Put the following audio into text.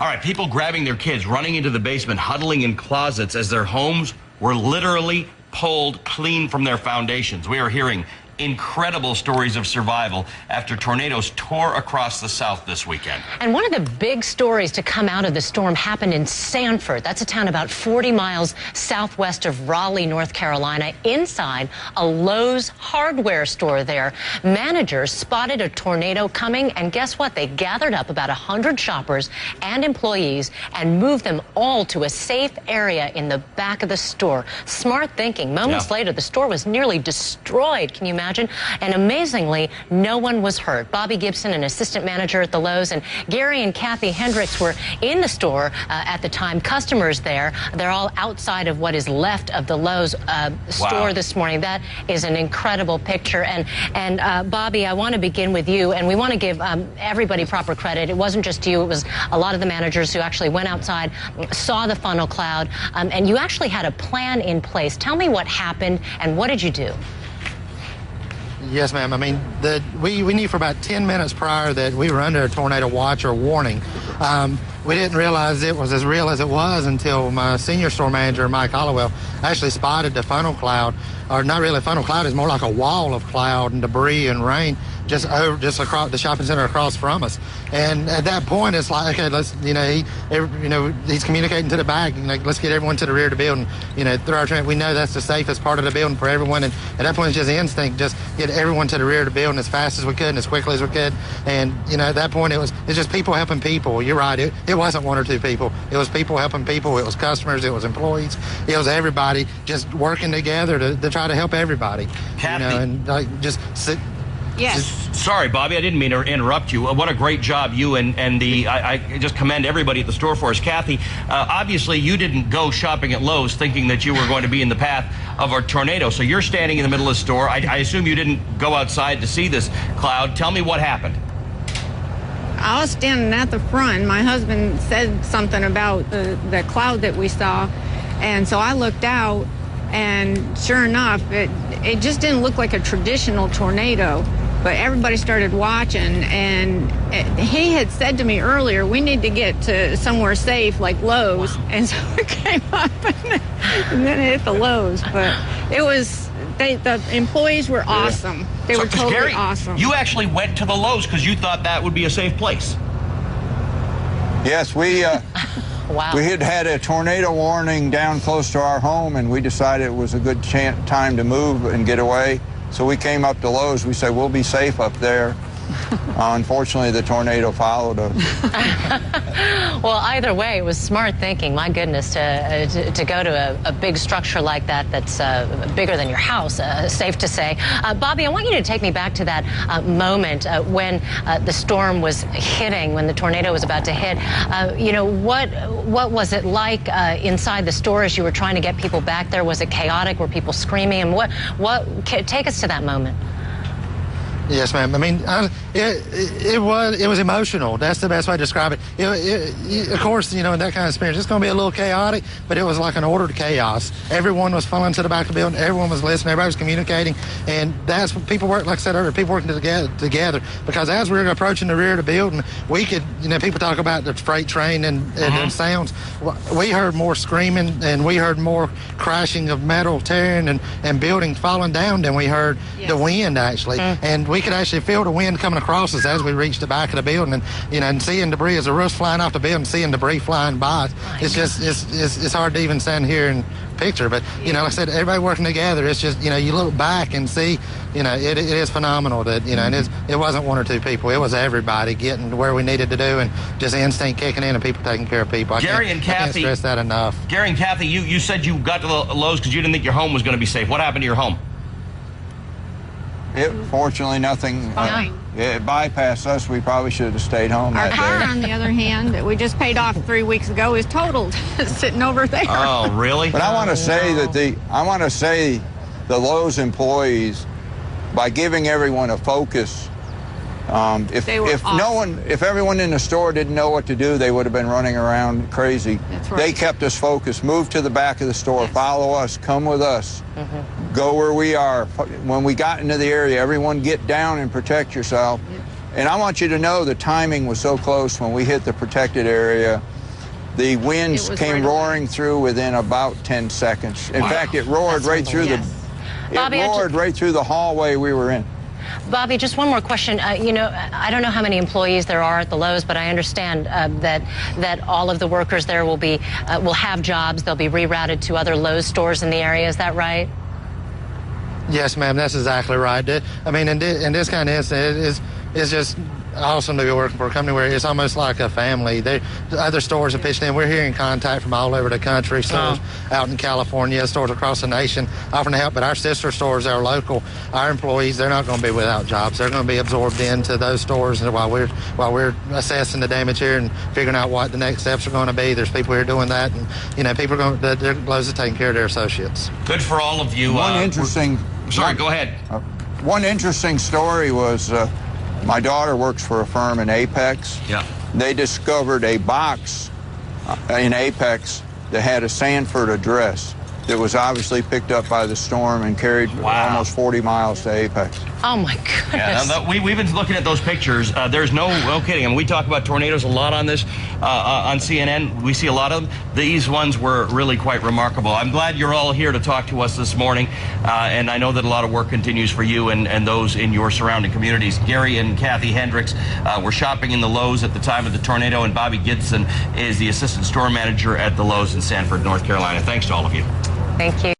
All right, people grabbing their kids, running into the basement, huddling in closets as their homes were literally pulled clean from their foundations. We are hearing incredible stories of survival after tornadoes tore across the South this weekend. And one of the big stories to come out of the storm happened in Sanford. That's a town about 40 miles southwest of Raleigh, North Carolina, inside a Lowe's hardware store there. Managers spotted a tornado coming, and guess what? They gathered up about 100 shoppers and employees and moved them all to a safe area in the back of the store. Smart thinking. Moments later, the store was nearly destroyed. Can you imagine? And amazingly, no one was hurt. Bobby Gibson, an assistant manager at the Lowe's, and Gary and Kathy Hendricks were in the store at the time. Customers there, they're all outside of what is left of the Lowe's store this morning. That is an incredible picture. And Bobby, I want to begin with you, and we want to give everybody proper credit. It wasn't just you. It was a lot of the managers who actually went outside, saw the funnel cloud, and you actually had a plan in place. Tell me what happened and what did you do? Yes, ma'am. I mean, we knew for about 10 minutes prior that we were under a tornado watch or warning. We didn't realize it was as real as it was until my senior store manager, Mike Hollowell, actually spotted the funnel cloud, or not really a funnel cloud, it's more like a wall of cloud and debris and rain just across the shopping center across from us. And at that point, it's like, okay, let's, he's communicating to the back, let's get everyone to the rear of the building, through our train. We know that's the safest part of the building for everyone. And at that point, it's just instinct, just get everyone to the rear of the building as fast as we could and as quickly as we could. And, at that point, it's just people helping people. You're right. It wasn't one or two people. It was people helping people. It was customers. It was employees. It was everybody just working together to try to help everybody. Kathy. Yes. Sorry, Bobby, I didn't mean to interrupt you. What a great job you and I just commend everybody at the store for us. Kathy, obviously you didn't go shopping at Lowe's thinking that you were going to be in the path of a tornado. So you're standing in the middle of the store. I assume you didn't go outside to see this cloud. Tell me what happened. I was standing at the front. My husband said something about the cloud that we saw. And so I looked out, and sure enough, it just didn't look like a traditional tornado. But everybody started watching, and he had said to me earlier, we need to get to somewhere safe like Lowe's. Wow. And so we came up and then it hit the Lowe's. But it was, the employees were awesome. They were totally Gary, awesome. You actually went to the Lowe's because you thought that would be a safe place. Yes, we wow. We had a tornado warning down close to our home, and we decided it was a good time to move and get away. So we came up to Lowe's. We said, we'll be safe up there. Unfortunately, the tornado followed us. Well, either way, it was smart thinking. My goodness, to go to a big structure like that that's bigger than your house, safe to say. Bobby, I want you to take me back to that moment when the storm was hitting, when the tornado was about to hit. What was it like inside the store as you were trying to get people back there? Was it chaotic? Were people screaming? And take us to that moment. Yes, ma'am. I mean, it was emotional. That's the best way to describe it. Of course, in that kind of experience, it's going to be a little chaotic, but it was like an ordered chaos. Everyone was funneling to the back of the building. Everyone was listening. Everybody was communicating. And that's what people work, like I said earlier, people working together. Because as we were approaching the rear of the building, we could, people talk about the freight train and sounds. We heard more screaming, and we heard more crashing of metal tearing and buildings falling down than we heard the wind, actually. And we could actually feel the wind coming across us as we reached the back of the building, and and seeing debris as the roof's flying off the building, seeing debris flying by. It's just it's hard to even stand here and picture. But like I said, everybody working together. It's just you look back and see it is phenomenal that and it wasn't one or two people. It was everybody getting to where we needed to do, and just instinct kicking in and people taking care of people. Gary and Kathy, I can't stress that enough. Gary and Kathy, you said you got to the Lowe's because you didn't think your home was going to be safe. What happened to your home? Fortunately, nothing. It bypassed us. We probably should have stayed home. Our car, on the other hand, that we just paid off 3 weeks ago, is totaled, sitting over there. Oh, really? But I want to say that the Lowe's employees, by giving everyone a focus. If everyone in the store didn't know what to do, they would have been running around crazy. That's right. They kept us focused. Move to the back of the store. Yes. Follow us. Come with us. Go where we are. When we got into the area, everyone get down and protect yourself. And I want you to know the timing was so close when we hit the protected area. The winds came roaring through within about 10 seconds. In fact, it roared right through right through the hallway we were in. Bobby, just one more question. You know, I don't know how many employees there are at the Lowe's, but I understand that all of the workers there will have jobs. They'll be rerouted to other Lowe's stores in the area. Is that right? Yes, ma'am. That's exactly right. I mean, in this kind of instance, it's just awesome to be working for a company where it's almost like a family. Other stores have pitched in. We're hearing contact from all over the country, stores out in California, stores across the nation offering to help. But our sister stores, our local, our employees, they're not going to be without jobs. They're going to be absorbed into those stores. And while we're assessing the damage here and figuring out what the next steps are going to be, there's people here doing that. And, you know, people are going Lowe's is taking care of their associates. Good for all of you. Sorry, go ahead. One interesting story was my daughter works for a firm in Apex. Yeah. They discovered a box in Apex that had a Sanford address that was obviously picked up by the storm and carried almost 40 miles to Apex. Oh, my goodness. Yeah, we've been looking at those pictures. There's no kidding. I mean, we talk about tornadoes a lot on this, on CNN. We see a lot of them. These ones were really quite remarkable. I'm glad you're all here to talk to us this morning, and I know that a lot of work continues for you and those in your surrounding communities. Gary and Kathy Hendricks were shopping in the Lowe's at the time of the tornado, and Bobby Gibson is the assistant store manager at the Lowe's in Sanford, North Carolina. Thanks to all of you. Thank you.